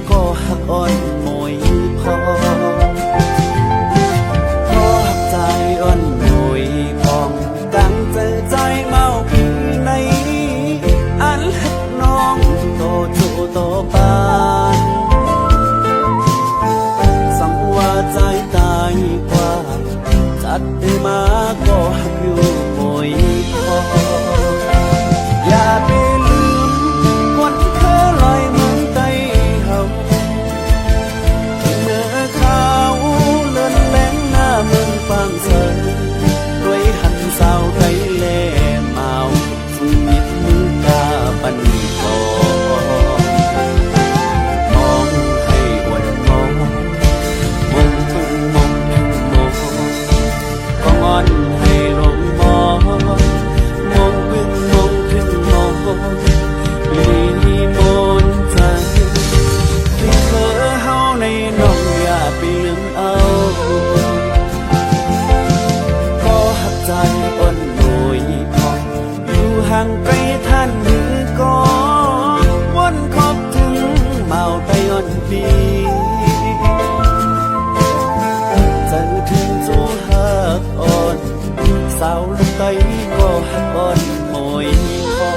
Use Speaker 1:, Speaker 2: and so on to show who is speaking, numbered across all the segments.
Speaker 1: ก็หักอ่อนมวยพอหักใจอ่อนมวยพองกังเจอใจเมาพี่ในอันหักน้องโตจูโตปานสังว่าใจตายกว่าจัดได้มาก็หักอยู่มวยพออย่าไปลืมวันที่เคยลอยมือไตเฮาเมื่อเขาเลื่อนแรงหน้าเมืองปางเสยด้วยหันสาวไทยแลเมาสุมิตมือกาปันกอมองให้วันมองมองเพิ่งมองมองก็งอนให้ลงมองมองเพิ่งมองถึงมองลีมนใจที่เธอเฮาในน้องอย่าไปลืมเอาก็หักใจอ่อนหน่วยพออยู่ห่างไกลท่านมือก็วนขอบถึงเมาไปอ่อนปีเจอถึงจูหักอ่อนสาวลูกไตก็หักอ่อนมวยพอ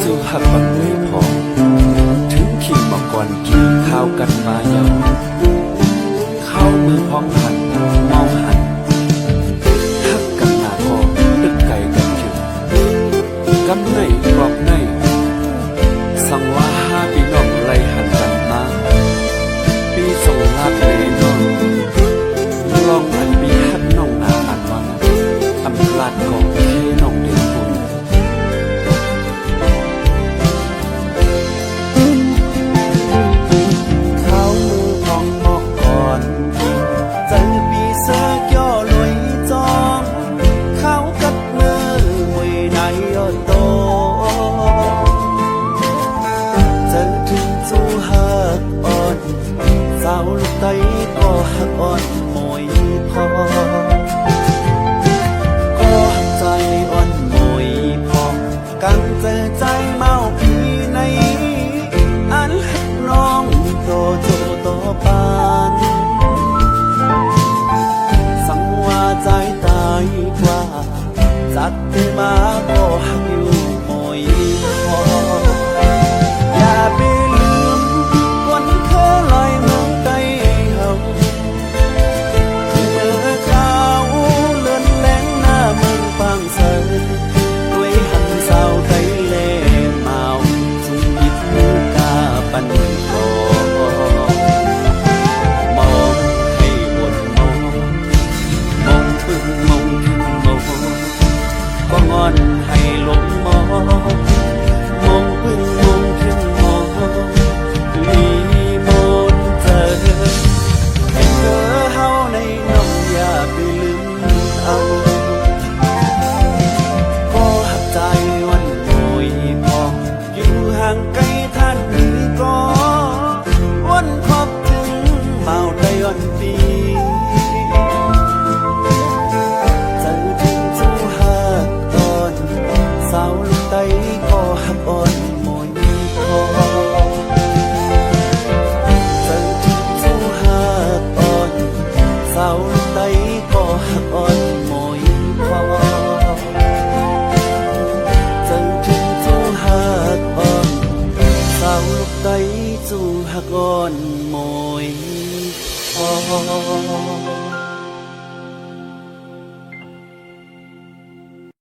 Speaker 1: จูหักปักไม่พอถึงขีดบอกก่อนกินข้าวกันมายังเข้ามือพร้อมหันมองหันหักกันหน้าพอตึกไก่กันอยู่กำในบอกในสั่งว่า5 ปีน้องไรหันกันมาปีส่งลาเพลนอนลองอันปีหัดน้องหนาอันวังอำลาดของเคน้องเด่นบุญเขามือของบอกก่อนเจอปีเสือย่อลอยจองเขากัดมือมวยในยอดโตเจอถึงจูหักอ่อนสาวลูกไตก็หักอ่อนมวยพอก็หักใจอ่อนมวยพอกังเจอใจเมาพี่ในอันหักน้องโตโจโตปานสังว่าใจตายกว่าจัดได้มาก็หักอยู่มวยพออย่าไปลืมวันเคยลอยเมืองไตเฮาเมื่อเขาเลื่อนแรงหน้าเมืองปางเสยด้วยหันสาวไทยแลเมาสุมิตมือกาปันกอมองให้วนมองมองเพิ่งมองถึงมองก็งอนให้ลงมองมองเพิ่งมองถึงมองลีมนเธอให้เธอเฮาในน้องอย่าไปลืมเอาก็หักใจวันหน่วยพออยู่ห่างไกลท่านนี้ก็วนขอบถึงเมาได้อ่อนปีเจอถึงจูหักอ่อนสาวลูกไตก็หักอ่อนมวยพอเจอถึงจูหักอ่อนสาวลูกไตก็หักอ่อนมวยพอเจอถึงจู าวลูกไตสู่หักอ่อนโมยพอ